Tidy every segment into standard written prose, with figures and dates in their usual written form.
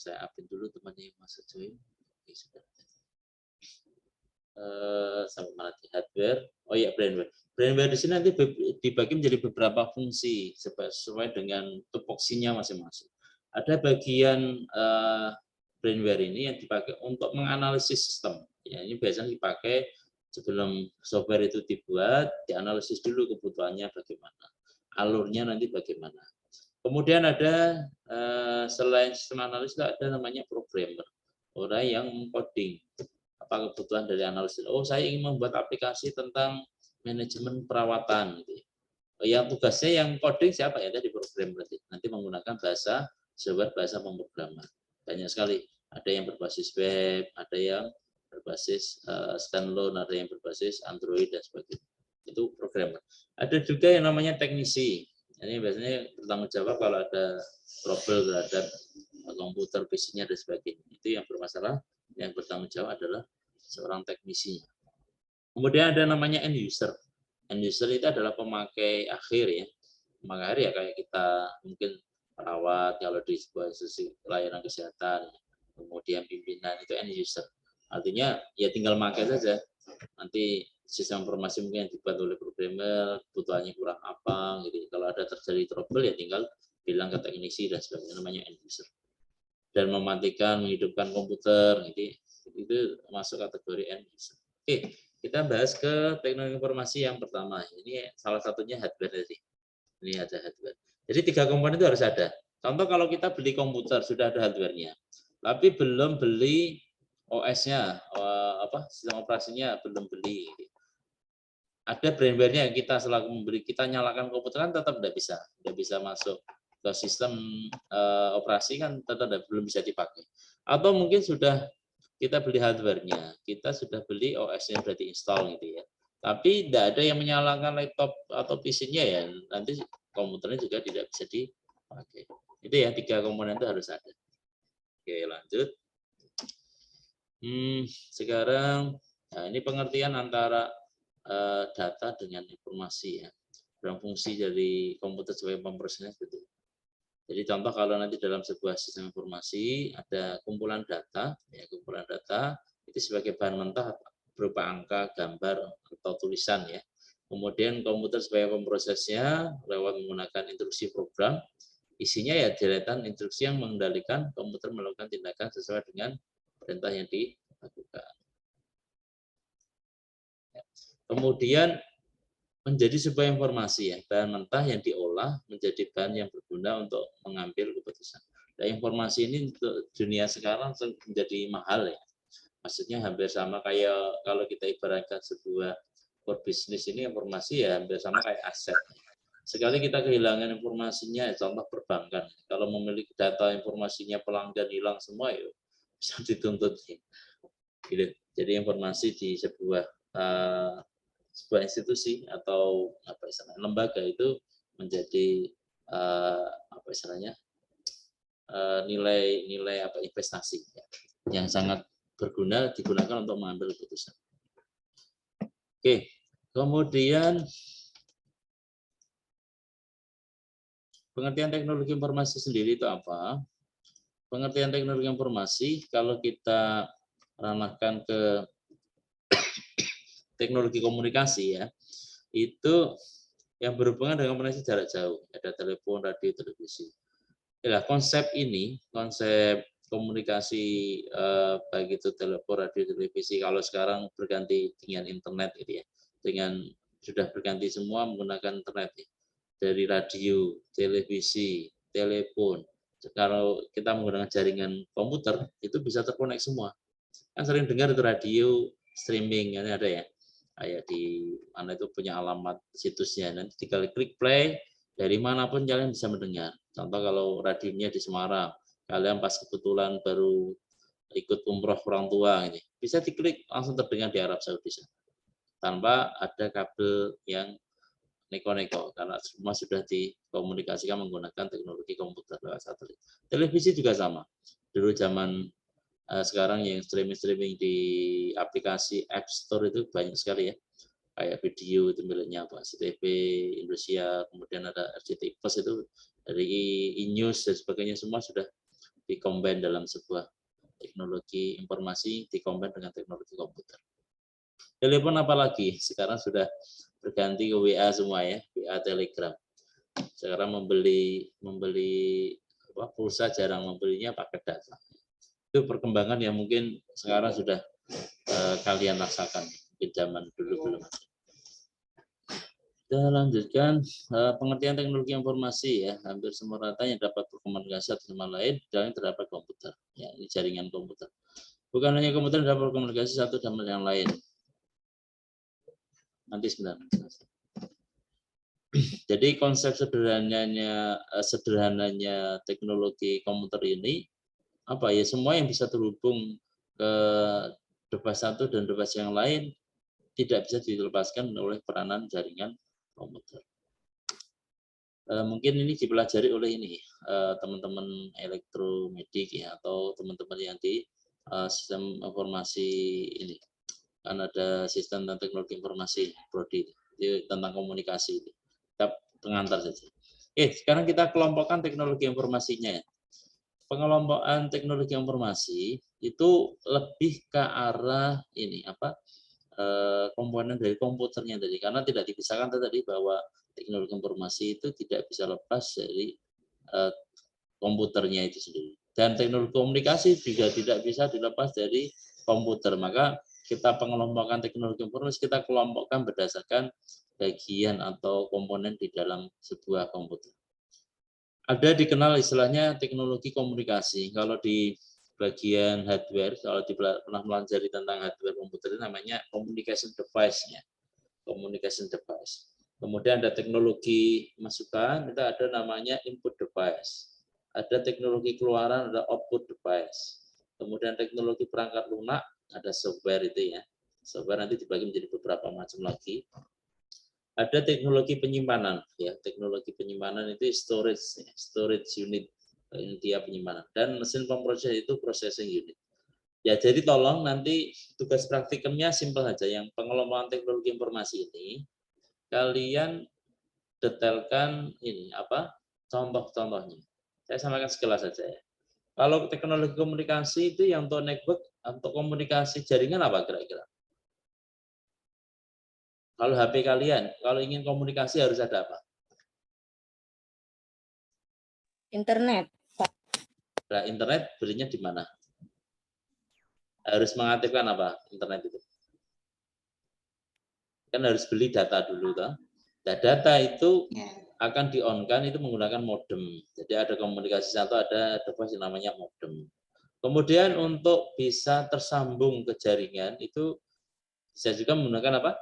saya update dulu temannya yang masuk join. Oke, sudah. Sampai mana di hardware? Oh iya, brainware. Brainware di sini nanti dibagi menjadi beberapa fungsi sesuai dengan tupoksinya masing-masing. Ada bagian brainware ini yang dipakai untuk menganalisis sistem. Ya, ini biasanya dipakai sebelum software itu dibuat, dianalisis dulu kebutuhannya bagaimana, alurnya nanti bagaimana. Kemudian ada selain sistem analisis ada namanya programmer, orang yang mengcoding apa kebutuhan dari analisis. Oh, saya ingin membuat aplikasi tentang manajemen perawatan. Gitu. Yang tugasnya yang coding siapa ya? Tadi program berarti. Nanti menggunakan bahasa software, bahasa pemrograman. Banyak sekali. Ada yang berbasis web, ada yang berbasis standalone, ada yang berbasis Android dan sebagainya. Itu programmer. Ada juga yang namanya teknisi. Ini biasanya bertanggung jawab kalau ada trouble terhadap komputer, PC-nya dan sebagainya. Itu yang bermasalah. Yang bertanggung jawab adalah seorang teknisi. Kemudian ada namanya end user. End user itu adalah pemakai akhir ya. Pemakai akhir ya kayak kita mungkin perawat kalau di sebuah institusi layanan kesehatan. Kemudian pimpinan itu end user. Artinya ya tinggal pakai saja. Nanti sistem informasi mungkin yang dibuat oleh programmer, kebutuhannya kurang apa, gitu. Kalau ada terjadi trouble ya tinggal bilang ke teknisi dan sebagainya, namanya end user. Dan mematikan, menghidupkan komputer, gitu. Itu masuk kategori end user. Oke, kita bahas ke teknologi informasi yang pertama. Ini salah satunya hardware tadi. Ini ada hardware. Jadi 3 komponen itu harus ada. Contoh kalau kita beli komputer sudah ada hardware-nya, tapi belum beli OS-nya, sistem operasinya belum beli. Ada brainware-nya kita selaku membeli, kita nyalakan komputer kan tetap tidak bisa masuk ke sistem operasi kan tetap belum bisa dipakai. Atau mungkin sudah kita beli hardware-nya, kita sudah beli OS-nya berarti install gitu ya. Tapi tidak ada yang menyalakan laptop atau PC-nya ya, nanti komputernya juga tidak bisa dipakai. Itu ya 3 komponen itu harus ada. Oke, lanjut. Sekarang, nah ini pengertian antara data dengan informasi ya. Dan fungsi dari komputer sebagai pemrosesnya seperti itu. Jadi contoh kalau nanti dalam sebuah sistem informasi ada kumpulan data, ya kumpulan data itu sebagai bahan mentah berupa angka, gambar atau tulisan ya. Kemudian komputer sebagai pemrosesnya lewat menggunakan instruksi program, isinya ya deretan instruksi yang mengendalikan komputer melakukan tindakan sesuai dengan perintah yang dilakukan. Kemudian menjadi sebuah informasi ya, bahan mentah yang diolah menjadi bahan yang berguna untuk mengambil keputusan. Nah, informasi ini untuk dunia sekarang menjadi mahal ya. Maksudnya hampir sama kayak kalau kita ibaratkan sebuah core bisnis ini informasi ya hampir sama kayak aset. Sekali kita kehilangan informasinya, contoh perbankan. Kalau memiliki data informasinya pelanggan hilang semua ya bisa dituntut. Gitu. Jadi informasi di sebuah institusi atau lembaga itu menjadi nilai investasi ya, yang sangat berguna digunakan untuk mengambil keputusan. Oke, kemudian pengertian teknologi informasi sendiri itu apa? Pengertian teknologi informasi kalau kita ranahkan ke teknologi komunikasi ya, itu yang berhubungan dengan komunikasi jarak jauh, ada telepon, radio, televisi. Ya, konsep ini, konsep komunikasi baik itu telepon, radio, televisi, kalau sekarang berganti dengan internet gitu ya, dengan sudah berganti semua menggunakan internet ya. Dari radio, televisi, telepon. Kalau kita menggunakan jaringan komputer itu bisa terkonek semua. Kan sering dengar itu radio streaming ada ya. Kayak di mana itu punya alamat situsnya, nanti tinggal klik play dari manapun kalian bisa mendengar. Contoh kalau radionya di Semarang, kalian pas kebetulan baru ikut umroh orang tua ini, bisa diklik langsung terdengar di Arab Saudi tanpa ada kabel yang neko-neko karena semua sudah dikomunikasikan menggunakan teknologi komputer lewat satelit. Televisi juga sama. Dulu zaman sekarang yang streaming di aplikasi App Store itu banyak sekali ya, kayak video itu miliknya apa CTV Indonesia, kemudian ada RCTI Plus itu dari e-news dan sebagainya semua sudah dikombin dalam sebuah teknologi informasi, dikombin dengan teknologi komputer. Telepon apalagi sekarang sudah berganti ke WA semua ya, WA Telegram. Sekarang membeli pulsa jarang, membelinya pakai data. Itu perkembangan yang mungkin sekarang sudah kalian rasakan, mungkin zaman dulu belum ada. Kita lanjutkan pengertian teknologi informasi ya, hampir semua rata yang dapat berkomunikasi satu sama lain dan terdapat komputer. Ya, ini jaringan komputer. Bukan hanya komputer dapat berkomunikasi satu sama yang lain. Nanti sebentar. Jadi konsep sederhananya teknologi komputer ini apa ya, semua yang bisa terhubung ke device satu dan device yang lain tidak bisa dilepaskan oleh peranan jaringan komputer. Mungkin ini dipelajari oleh ini teman-teman elektromedik ya, atau teman-teman yang di sistem informasi ini, kan ada sistem dan teknologi informasi prodi itu tentang komunikasi. Kita pengantar saja. Sekarang kita kelompokkan teknologi informasinya ya. Pengelompokan teknologi informasi itu lebih ke arah ini komponen dari komputernya tadi, karena tidak dipisahkan tadi bahwa teknologi informasi itu tidak bisa lepas dari komputernya itu sendiri, dan teknologi komunikasi juga tidak bisa dilepas dari komputer. Maka kita pengelompokan teknologi informasi kita kelompokkan berdasarkan bagian atau komponen di dalam sebuah komputer. Ada dikenal istilahnya teknologi komunikasi. Kalau di bagian hardware, kalau pernah pelajari tentang hardware komputer, namanya communication device-nya. Communication device. Kemudian ada teknologi masukan, itu ada namanya input device. Ada teknologi keluaran, ada output device. Kemudian teknologi perangkat lunak, ada software itu ya. Software nanti dibagi menjadi beberapa macam lagi. Ada teknologi penyimpanan, ya. Teknologi penyimpanan itu storage unit. Ini dia penyimpanan, dan mesin pemproses itu processing unit. Ya, jadi tolong nanti tugas praktikumnya simpel saja. Yang pengelompokan teknologi informasi ini kalian detailkan ini contoh-contohnya. Saya sampaikan sekilas saja ya. Kalau teknologi komunikasi itu yang untuk network, untuk komunikasi jaringan apa kira-kira? Kalau HP kalian, kalau ingin komunikasi harus ada apa? Internet. Nah, internet belinya di mana? Harus mengaktifkan apa internet itu? Kan harus beli data dulu, toh. Nah, data itu akan di-on-kan itu menggunakan modem. Jadi ada komunikasi satu, ada device yang namanya modem. Kemudian untuk bisa tersambung ke jaringan itu bisa juga menggunakan apa?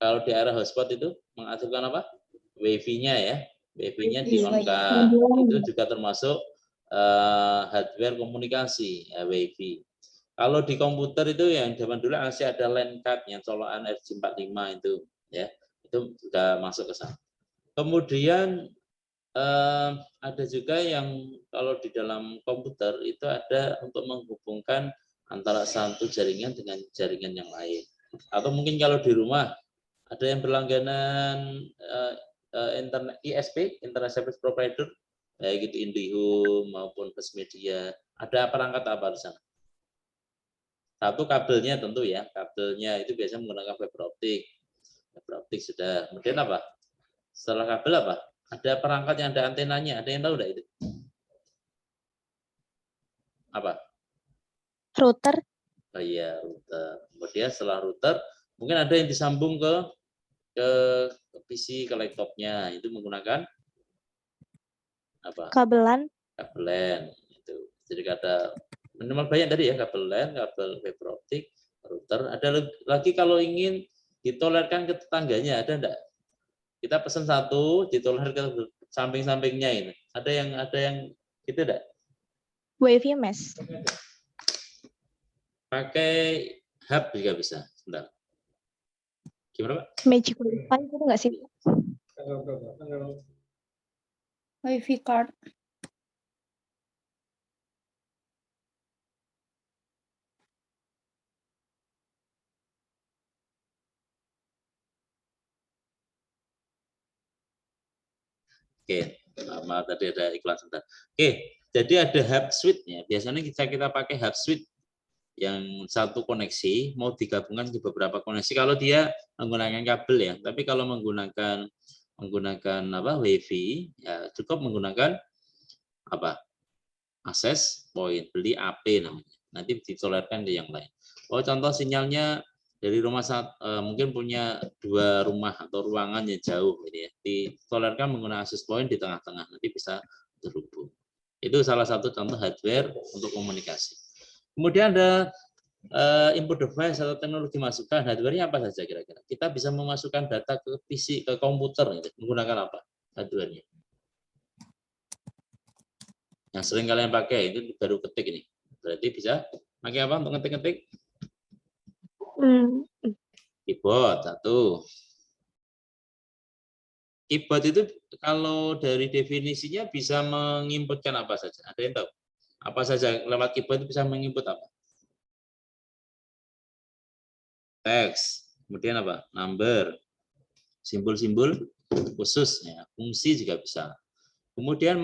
Kalau di area hotspot itu mengaktifkan apa? Wi-Fi-nya ya. Wi-Fi-nya di-on-kan. Itu juga termasuk hardware komunikasi, ya, Wi-Fi. Kalau di komputer itu yang zaman dulu masih ada LAN card yang colokan RJ45 itu, ya, itu sudah masuk ke sana. Kemudian ada juga yang kalau di dalam komputer itu ada untuk menghubungkan antara satu jaringan dengan jaringan yang lain. Atau mungkin kalau di rumah ada yang berlangganan internet ISP, Internet Service Provider, kayak gitu IndiHome maupun Firstmedia. Ada perangkat apa di sana? Satu kabelnya tentu ya, kabelnya itu biasanya menggunakan fiber optik. Fiber optik sudah. Kemudian apa? Setelah kabel apa? Ada perangkat yang ada antenanya. Ada yang tahu enggak itu? Apa? Router. Oh iya, router. Kemudian setelah router, mungkin ada yang disambung ke PC, ke laptopnya. Itu menggunakan apa? Kabelan. Kabelan. Itu. Jadi ada minimal banyak tadi ya, kabel LAN, kabel fiber optik, router. Ada lagi kalau ingin ditolerkan ke tetangganya, ada enggak? Kita pesan satu, ditoler ke samping-sampingnya ini. Ada yang gitu enggak? Wi-Fi mesh. Pakai hub juga bisa. Sebentar. Gimana, Pak? Magic Wi-Fi itu enggak sih? Wi-Fi card. Oke, maaf tadi ada iklan sebentar. Oke, Jadi ada hub switch-nya. Biasanya kita pakai hub switch yang satu koneksi mau digabungkan ke beberapa koneksi kalau dia menggunakan kabel ya. Tapi kalau menggunakan apa WiFi ya cukup menggunakan apa akses point, beli AP namanya. Nanti ditolerkan ke yang lain. Oh contoh sinyalnya dari rumah mungkin punya 2 rumah atau ruangan yang jauh ini ya. Ditolerkan menggunakan akses point di tengah-tengah nanti bisa terhubung. Itu salah satu contoh hardware untuk komunikasi. Kemudian ada input device atau teknologi masukan. Hardware-nya apa saja kira-kira? Kita bisa memasukkan data ke PC, ke komputer. Menggunakan apa hardware-nya? Yang sering kalian pakai, itu baru ketik ini. Berarti bisa pakai apa untuk ngetik-ngetik? Keyboard, satu. Keyboard itu kalau dari definisinya bisa menginputkan apa saja? Ada yang tahu? Apa saja lewat keyboard itu bisa menginput apa? Teks, kemudian apa? Number, simbol-simbol khusus, ya. Fungsi juga bisa. Kemudian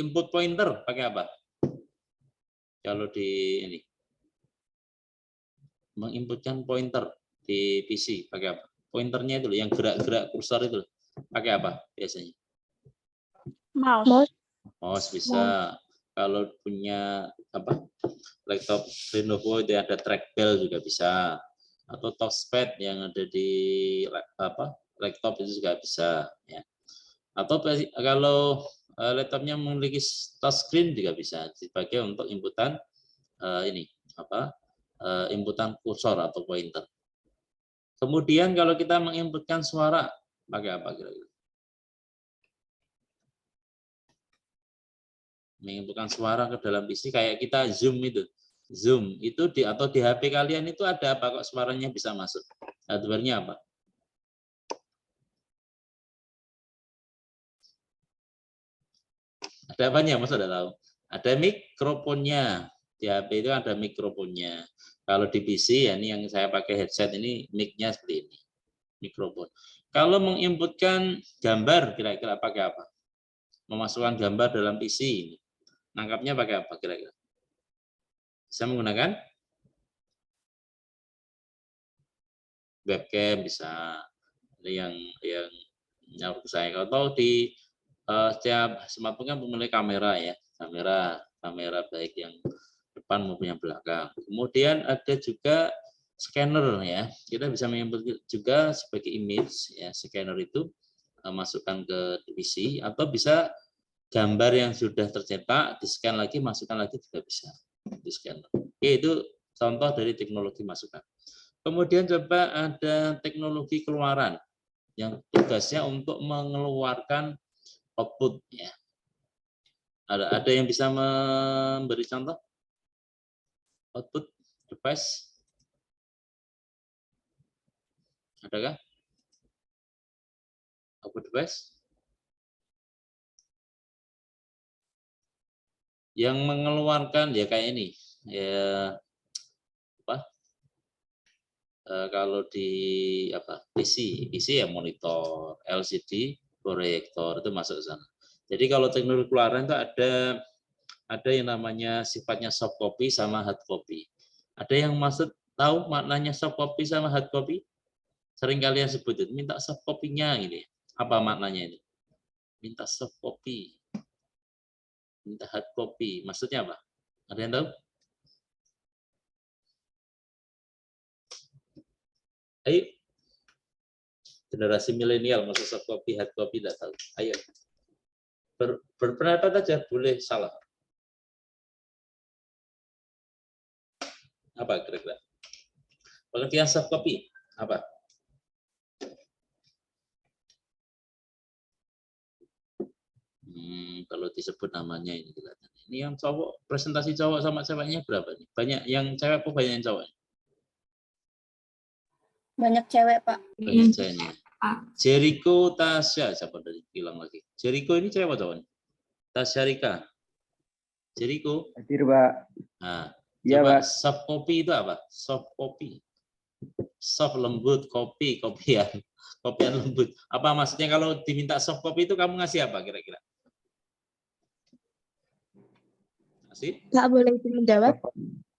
input pointer pakai apa? Kalau di ini menginputkan pointer di PC pakai apa? Pointernya itu yang gerak-gerak kursor itu pakai apa biasanya? Mouse. Mouse bisa. Kalau punya apa? Laptop Lenovo itu ada trackball juga bisa. Atau touchpad yang ada di apa? Laptop itu juga bisa ya. Atau kalau laptopnya memiliki touchscreen juga bisa dipakai untuk inputan ini apa? Inputan kursor atau pointer. Kemudian kalau kita menginputkan suara pakai apa kira-kira? Menginputkan suara ke dalam PC kayak kita Zoom itu. Zoom itu atau di HP kalian itu ada apa kok suaranya bisa masuk? Hardware-nya apa? Ada apanya? Mas sudah tahu? Ada mikrofonnya. Di HP itu ada mikrofonnya. Kalau di PC ya ini yang saya pakai headset ini mic-nya seperti ini. Mikrofon. Kalau menginputkan gambar kira-kira pakai apa? Memasukkan gambar dalam PC ini. Nangkapnya pakai apa kira-kira? Bisa menggunakan webcam bisa. Yang nyambung saya. Kalau di setiap smartphone kan memiliki kamera ya, kamera baik yang depan maupun yang belakang. Kemudian ada juga scanner ya, kita bisa menginput juga sebagai image ya, scanner itu masukkan ke PC atau bisa gambar yang sudah tercetak di scan lagi masukkan lagi juga bisa di scanner. Oke, itu contoh dari teknologi masukan. Kemudian coba ada teknologi keluaran yang tugasnya untuk mengeluarkan output ya. Ada yang bisa memberi contoh output device? Adakah? Output device? Yang mengeluarkan ya kayak ini. Ya apa? Kalau di apa? PC ya monitor, LCD, proyektor itu masuk ke sana. Jadi kalau teknologi keluaran itu ada yang namanya sifatnya soft copy sama hard copy. Ada yang maksud tahu maknanya soft copy sama hard copy? Sering kalian sebut itu minta soft copy-nya gitu ya. Apa maknanya itu? Minta soft copy, minta hard copy. Maksudnya apa? Ada yang tahu? Ayo. Generasi milenial maksud soft copy, hard copy tidak tahu. Ayo. Berpendapat aja, boleh salah. Apa kira-kira? Pengertian soft copy apa? Kalau disebut namanya ini kelihatan. Ini yang cowok, presentasi cowok sama ceweknya berapa nih? Banyak yang cewek apa banyak yang cowok? Banyak cewek, Pak. Banyak ceweknya. Jericho Tasya, siapa dari bilang lagi? Jericho ini cewek atau cowok? Tasya Rika. Jericho. Hadir, Pak. Nah, ya, coba Pak. soft copy itu apa? Soft copy. Soft lembut, kopian. Kopian lembut. Apa maksudnya kalau diminta soft copy itu kamu ngasih apa kira-kira? Masih? Nggak boleh menjawab.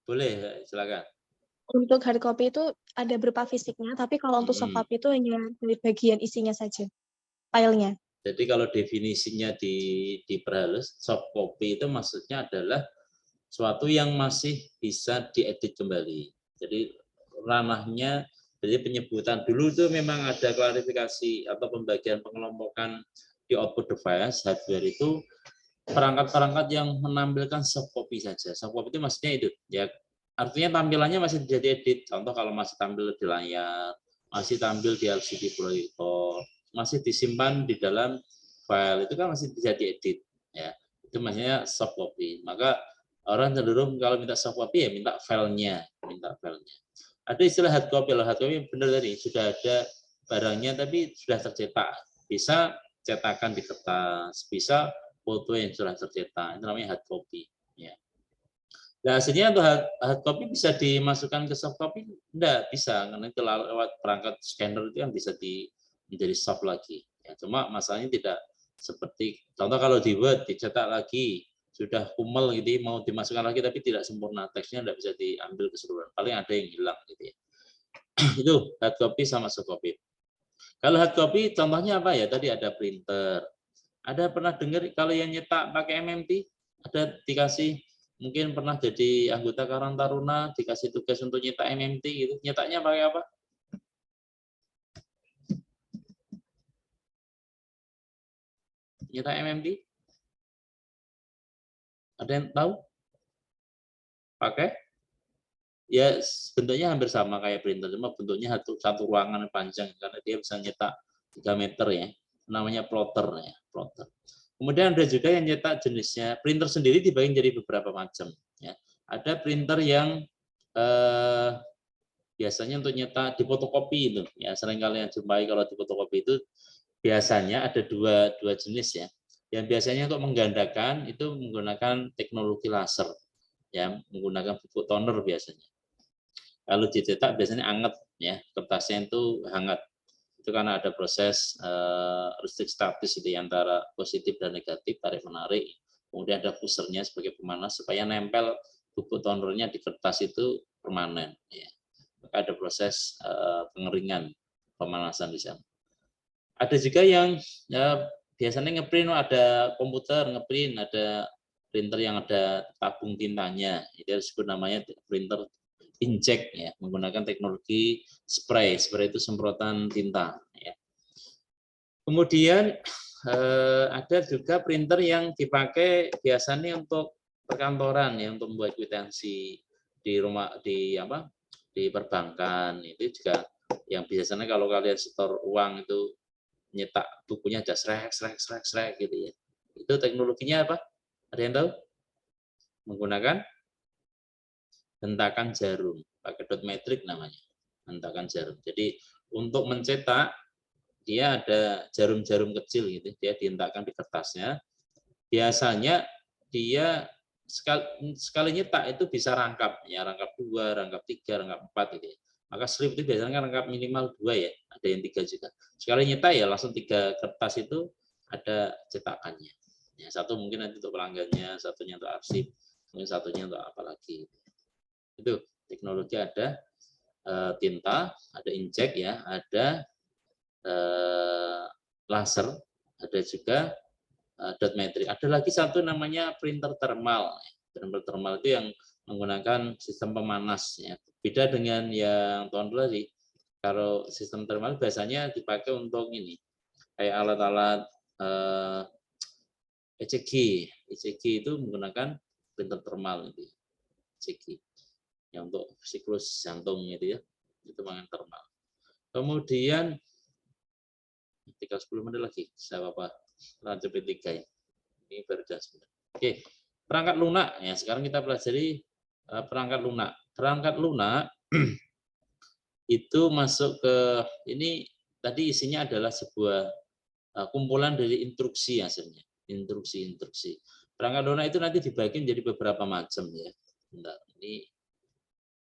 Boleh, silakan. Untuk hard copy itu ada berupa fisiknya, tapi kalau untuk soft copy itu hanya dari bagian isinya saja, filenya. Jadi kalau definisinya diperhalus, soft copy itu maksudnya adalah suatu yang masih bisa diedit kembali. Jadi ranahnya, jadi penyebutan dulu itu memang ada klarifikasi atau pembagian pengelompokan di output device hardware itu perangkat-perangkat yang menampilkan soft copy saja. Soft copy itu maksudnya itu ya, artinya tampilannya masih bisa diedit. Contoh kalau masih tampil di layar, masih tampil di LCD proyektor, masih disimpan di dalam file, itu kan masih bisa diedit ya. Itu maksudnya soft copy. Maka orang cenderung kalau minta soft copy ya minta filenya, Ada istilah hard copy. Hard copy benar tadi, sudah ada barangnya tapi sudah tercetak. Bisa cetakan di kertas, bisa foto yang sudah tercetak, itu namanya hard copy. Ya. Nah, hasilnya untuk hard copy bisa dimasukkan ke soft copy? Enggak, bisa, karena itu lewat perangkat scanner itu kan bisa menjadi soft lagi. Ya, cuma masalahnya tidak seperti, contoh kalau di Word dicetak lagi, sudah kumel gitu, mau dimasukkan lagi tapi tidak sempurna, teksnya tidak bisa diambil keseluruhan, paling ada yang hilang gitu ya. Itu hard copy sama soft copy. Kalau hard copy contohnya apa ya? Tadi ada printer. Ada pernah dengar kalau yang nyetak pakai MMT? Ada dikasih, mungkin pernah jadi anggota Karang Taruna, dikasih tugas untuk nyetak MMT gitu. Nyetaknya pakai apa? Nyetak MMT? Ada yang tahu? Pakai? Ya bentuknya hampir sama kayak printer, cuma bentuknya satu ruangan panjang karena dia bisa nyetak 3 meter ya. Namanya plotter ya, plotter. Kemudian ada juga yang nyetak jenisnya, printer sendiri dibagi jadi beberapa macam ya. Ada printer yang biasanya untuk nyetak di fotokopi itu ya, sering kalian jumpai kalau di fotokopi itu biasanya ada dua jenis ya. Yang biasanya untuk menggandakan itu menggunakan teknologi laser ya, menggunakan bubuk toner biasanya. Kalau dicetak biasanya hangat ya, kertasnya itu hangat. Itu karena ada proses listrik statis itu antara positif dan negatif, tarik menarik. Kemudian ada fusernya sebagai pemanas supaya nempel bubuk tonernya di kertas itu permanen ya. Maka ada proses pengeringan, pemanasan di sana. Ada juga yang ya, biasanya ngeprint, ada komputer ngeprint, ada printer yang ada tabung tintanya, itu disebut namanya printer inkjet ya, menggunakan teknologi spray itu semprotan tinta ya. Kemudian ada juga printer yang dipakai biasanya untuk perkantoran ya, untuk membuat kwitansi di rumah, di perbankan, itu juga yang biasanya kalau kalian setor uang itu nyetak bukunya ada srek gitu ya. Itu teknologinya apa? Ada yang tahu? Menggunakan hentakan jarum, pakai dot metrik namanya, hentakan jarum. Jadi untuk mencetak dia ada jarum-jarum kecil gitu, dia dihentakkan di kertasnya. Biasanya dia sekali nyetak itu bisa rangkap ya, rangkap 2, rangkap 3, rangkap 4 gitu ya. Maka strip itu biasanya rangkap minimal 2 ya, ada yang 3 juga. Sekali nyetak ya langsung 3 kertas itu ada cetakannya. Ya, satu mungkin nanti untuk pelanggannya, satunya untuk arsip, mungkin satunya untuk apa lagi. Itu teknologi ada tinta, ada inkjet ya, ada laser, ada juga dot metrik. Ada lagi satu namanya printer thermal. Printer thermal itu yang menggunakan sistem pemanas ya. Beda dengan yang tahun tadi. Kalau sistem thermal biasanya dipakai untuk ini, kayak alat-alat ECG. ECG itu menggunakan printer thermal itu. ECG. Yang untuk siklus jantung itu ya. Itu menggunakan thermal. Kemudian tinggal 10 menit lagi, saya apa lanjut P3 ya. Ini baru jam 9. Oke, perangkat lunak ya. Sekarang kita pelajari perangkat lunak. Perangkat lunak itu masuk ke ini tadi isinya adalah sebuah kumpulan dari instruksi hasilnya. Instruksi. Perangkat lunak itu nanti dibagi menjadi beberapa macam ya. Bentar, ini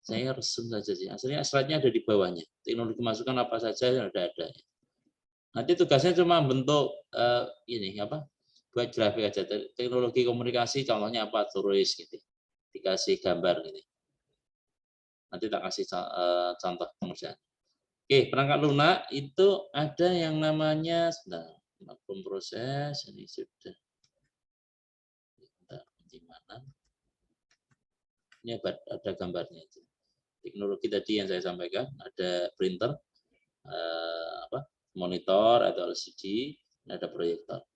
saya resum saja sih. Hasilnya slide-nya ada di bawahnya. Teknologi masukan apa saja yang ada ya. Nanti tugasnya cuma bentuk ini apa? Buat grafik aja. Teknologi komunikasi contohnya apa? Tulis gitu. dikasih gambar ini. Nanti tak kasih contoh pengerjaan. Oke, perangkat lunak itu ada yang namanya maupun proses ini sudah penyimpanan. Ini ada gambarnya. Teknologi tadi yang saya sampaikan, ada printer, monitor atau LCD, ada proyektor.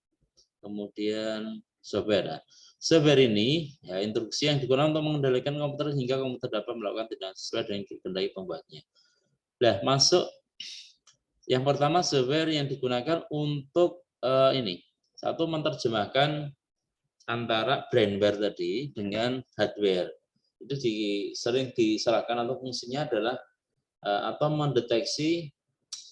Kemudian software. Software ini ya instruksi yang digunakan untuk mengendalikan komputer hingga komputer dapat melakukan tindakan sesuai dengan dikehendaki pembuatnya. Nah, masuk yang pertama software yang digunakan untuk ini. Satu, menerjemahkan antara brainware tadi dengan hardware. Itu sering diserahkan atau fungsinya adalah atau mendeteksi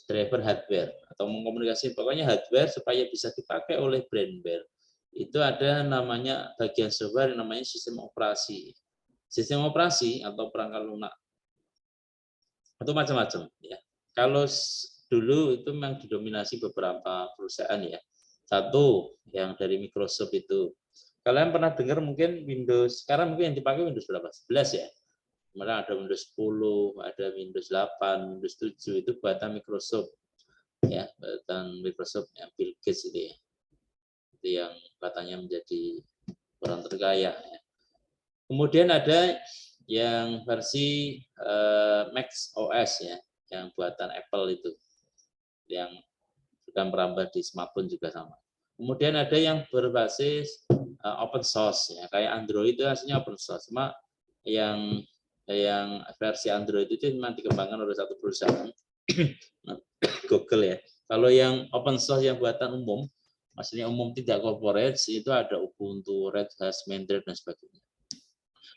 driver hardware atau mengkomunikasi pokoknya hardware supaya bisa dipakai oleh brainware. Itu ada namanya bagian software yang namanya sistem operasi. Sistem operasi atau perangkat lunak itu macam-macam ya. Kalau dulu itu memang didominasi beberapa perusahaan ya. Satu yang dari Microsoft itu. Kalian pernah dengar mungkin Windows, sekarang mungkin yang dipakai Windows berapa? 11 ya. Kemudian ada Windows 10, ada Windows 8, Windows 7 itu buatan Microsoft. Ya, buatan Microsoft yang Bill Gates itu ya. Itu yang katanya menjadi orang terkaya ya. Kemudian ada yang versi Mac OS ya, yang buatan Apple itu. Yang sudah merambah di smartphone juga sama. Kemudian ada yang berbasis open source ya, kayak Android itu aslinya open source, cuma yang versi Android itu memang dikembangkan oleh satu perusahaan Google ya. Kalau yang open source yang buatan umum, maksudnya umum tidak corporate, itu ada Ubuntu, Red Hat, Mandarin dan sebagainya.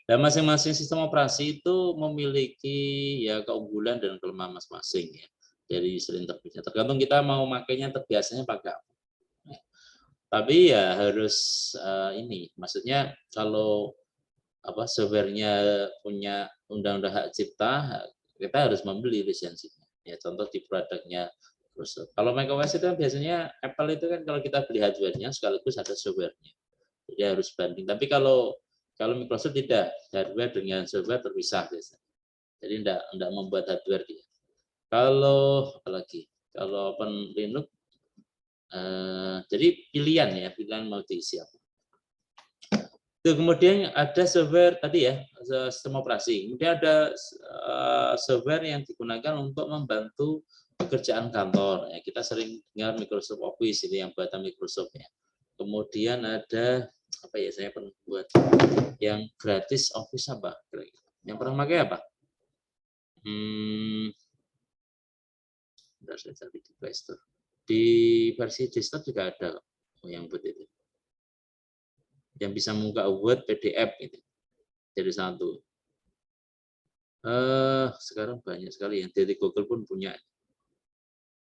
Dan masing-masing sistem operasi itu memiliki ya keunggulan dan kelemahan masing-masing ya dari user interface-nya. Tergantung kita mau makainya terbiasanya pakai apa. Tapi ya harus ini, maksudnya kalau softwarenya punya undang-undang hak cipta, kita harus membeli lisensinya. Ya contoh di produknya Microsoft. Kalau macOS itu kan biasanya Apple itu kan kalau kita beli hardware-nya sekaligus ada software-nya. Jadi harus banding. Tapi kalau Microsoft tidak, hardware dengan software terpisah biasanya. Jadi tidak membuat hardware dia. Kalau apalagi kalau Open Linux jadi pilihan mau diisi apa. Kemudian ada software tadi ya, sistem operasi. Kemudian ada software yang digunakan untuk membantu pekerjaan kantor. Ya, kita sering dengar Microsoft Office ini yang buatan Microsoft ya. Kemudian ada apa ya, saya pernah buat yang gratis Office apa? Yang pernah pakai apa? Saya cari di Play Store. Di versi desktop juga ada yang buat itu. Yang bisa membuka Word, PDF itu. Jadi satu. Sekarang banyak sekali yang dari Google pun punya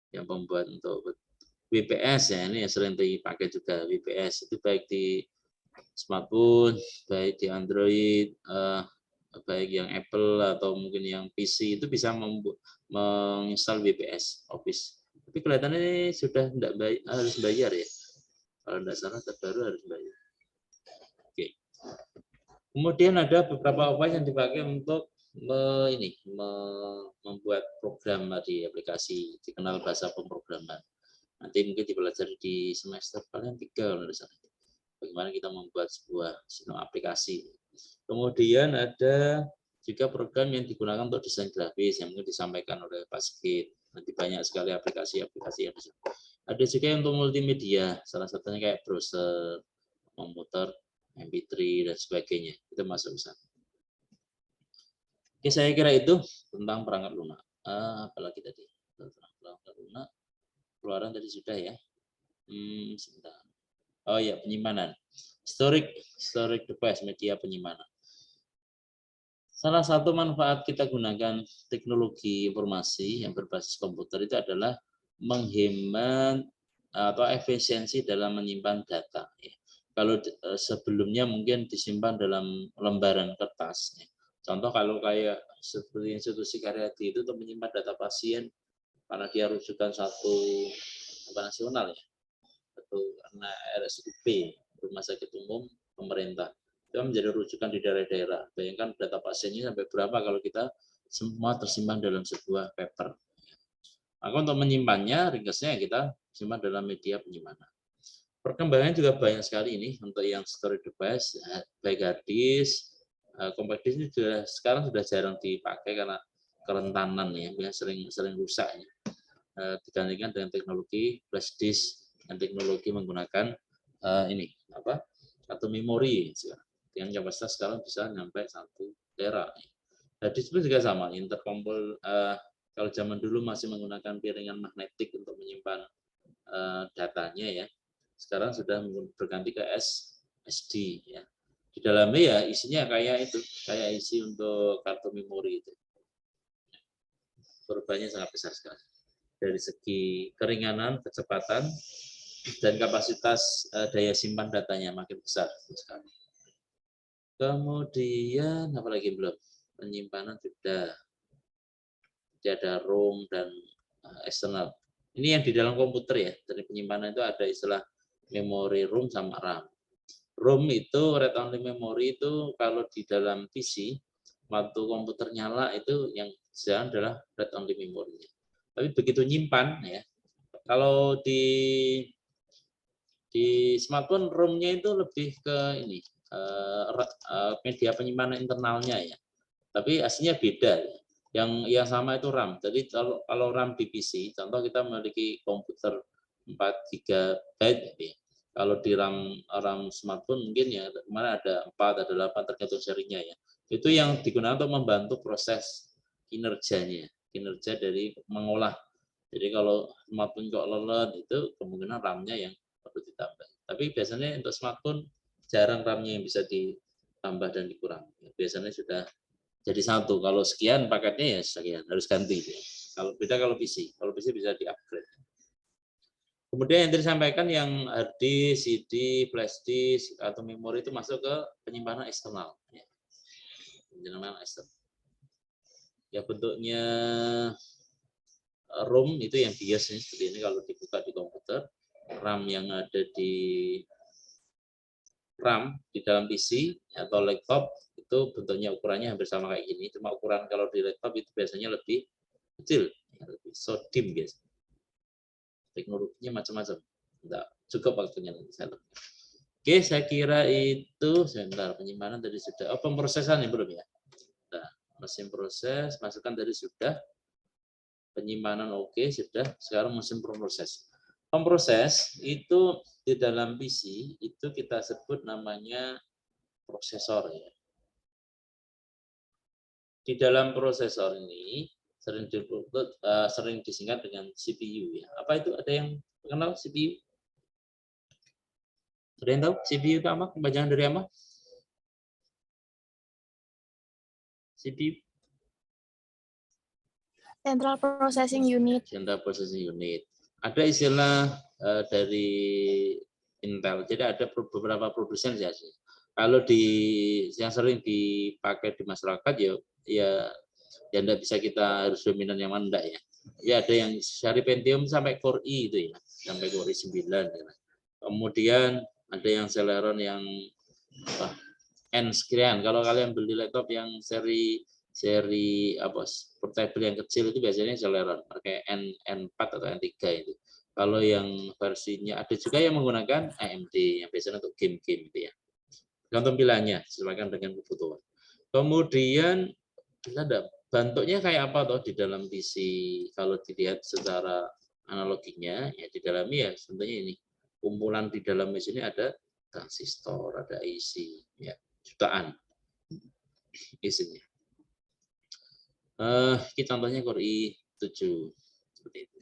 yang pembuat untuk WPS ya, ini yang sering dipakai juga WPS itu baik di smartphone, baik di Android, baik yang Apple atau mungkin yang PC itu bisa menginstal WPS Office. Tapi kelihatannya sudah tidak harus bayar ya. Kalau tidak salah terbaru harus bayar. Oke. Kemudian ada beberapa upaya yang dipakai untuk membuat program di aplikasi dikenal bahasa pemrograman. Nanti mungkin dipelajari di semester kalian 3 bagaimana kita membuat sebuah sistem aplikasi. Kemudian ada juga program yang digunakan untuk desain grafis yang mungkin disampaikan oleh Pak Sigit. Nanti banyak sekali aplikasi-aplikasi yang bisa. Ada juga yang untuk multimedia, salah satunya kayak browser, komputer, MP3 dan sebagainya. Itu masuk ke sana. Oke, saya kira itu tentang perangkat lunak. Apalagi tadi perangkat lunak, keluaran tadi sudah ya. Sebentar. Oh ya, penyimpanan. Storage device, media penyimpanan. Salah satu manfaat kita gunakan teknologi informasi yang berbasis komputer itu adalah menghemat atau efisiensi dalam menyimpan data. Kalau sebelumnya mungkin disimpan dalam lembaran kertas. Contoh kalau kayak seperti institusi Karyadi itu untuk menyimpan data pasien karena dia rujukan satu nasional ya, atau karena RSUP Rumah Sakit Umum Pemerintah. Itu menjadi rujukan di daerah-daerah. Bayangkan data pasiennya sampai berapa kalau kita semua tersimpan dalam sebuah paper. Maka untuk menyimpannya, ringkasnya kita simpan dalam media penyimpanan. Perkembangannya juga banyak sekali ini untuk yang storage device, baik hard disk, compact disk ini sekarang sudah jarang dipakai karena kerentanan ya, sering rusak ya. Dibandingkan dengan teknologi flash disk dan teknologi menggunakan ini atau memori yang kapasitas sekarang bisa sampai 1 tera. Hard disk pun juga sama, interkompol. Kalau zaman dulu masih menggunakan piringan magnetik untuk menyimpan datanya ya, sekarang sudah berganti ke SD ya. Di dalamnya ya isinya kayak isi untuk kartu memori itu. Perubahannya sangat besar sekali. Dari segi keringanan, kecepatan, dan kapasitas daya simpan datanya makin besar sekali. Kemudian apalagi belum? Penyimpanan sudah. Jadi ada ROM dan eksternal. Ini yang di dalam komputer ya. Dari penyimpanan itu ada istilah memori ROM sama RAM. ROM itu read only memory itu kalau di dalam PC waktu komputer nyala itu yang sedang adalah read only memory. Tapi begitu nyimpan ya. Kalau di smartphone ROM-nya itu lebih ke ini media penyimpanan internalnya ya. Tapi aslinya beda. Yang sama itu RAM. Jadi kalau RAM di PC, contoh kita memiliki komputer 4 GB ya. Kalau di RAM smartphone mungkin ya kemarin ada 4, ada 8 tergantung serinya ya. Itu yang digunakan untuk membantu proses kinerja dari mengolah. Jadi kalau smartphone kok lelet itu kemungkinan RAM-nya yang perlu ditambah. Tapi biasanya untuk smartphone jarang RAM-nya yang bisa ditambah dan dikurang. Biasanya sudah jadi 1. Kalau sekian paketnya ya sekian, harus ganti. Kalau PC bisa di-upgrade. Kemudian yang tadi disampaikan yang hard disk, CD, flash disk atau memori itu masuk ke penyimpanan eksternal. Penyimpanan eksternal. Ya bentuknya ROM itu yang bias seperti ini kalau dibuka di komputer. RAM yang ada di dalam PC atau laptop itu bentuknya ukurannya hampir sama kayak gini. Cuma ukuran kalau di laptop itu biasanya lebih kecil, lebih sodim guys. Teknologinya macam-macam. Enggak cukup waktunya saya. Oke, saya kira itu sebentar penyimpanan tadi sudah. Oh, pemrosesan yang belum ya. Nah, mesin proses, masukkan tadi sudah. Penyimpanan oke, sudah. Sekarang mesin pemroses. Pemproses itu di dalam PC itu kita sebut namanya prosesor ya. Di dalam prosesor ini sering disingkat dengan CPU ya. Apa itu? Ada yang kenal CPU? Ada yang tahu CPU itu apa? Pembacaan dari apa? CPU? Central Processing Unit. Central Processing Unit. Ada istilah dari Intel. Jadi ada beberapa produsen ya. Kalau yang sering dipakai di masyarakat ya enggak bisa kita harus dominan yang mana enggak ya. Ya ada yang seri Pentium sampai Core i itu ya, sampai Core i 9 ya. Kemudian ada yang Celeron yang N sekian. Kalau kalian beli laptop yang seri portable yang kecil itu biasanya Celeron pakai N4 atau N3 itu. Kalau yang versinya ada juga yang menggunakan AMD yang biasanya untuk game-game itu ya. Gantung pilihannya sesuaikan dengan kebutuhan. Kemudian ada bentuknya kayak apa toh di dalam PC kalau dilihat secara analoginya ya di dalamnya ya sebenarnya ini kumpulan di dalam mesin ini ada transistor, ada IC ya jutaan isinya. Ini contohnya Core i7 seperti itu.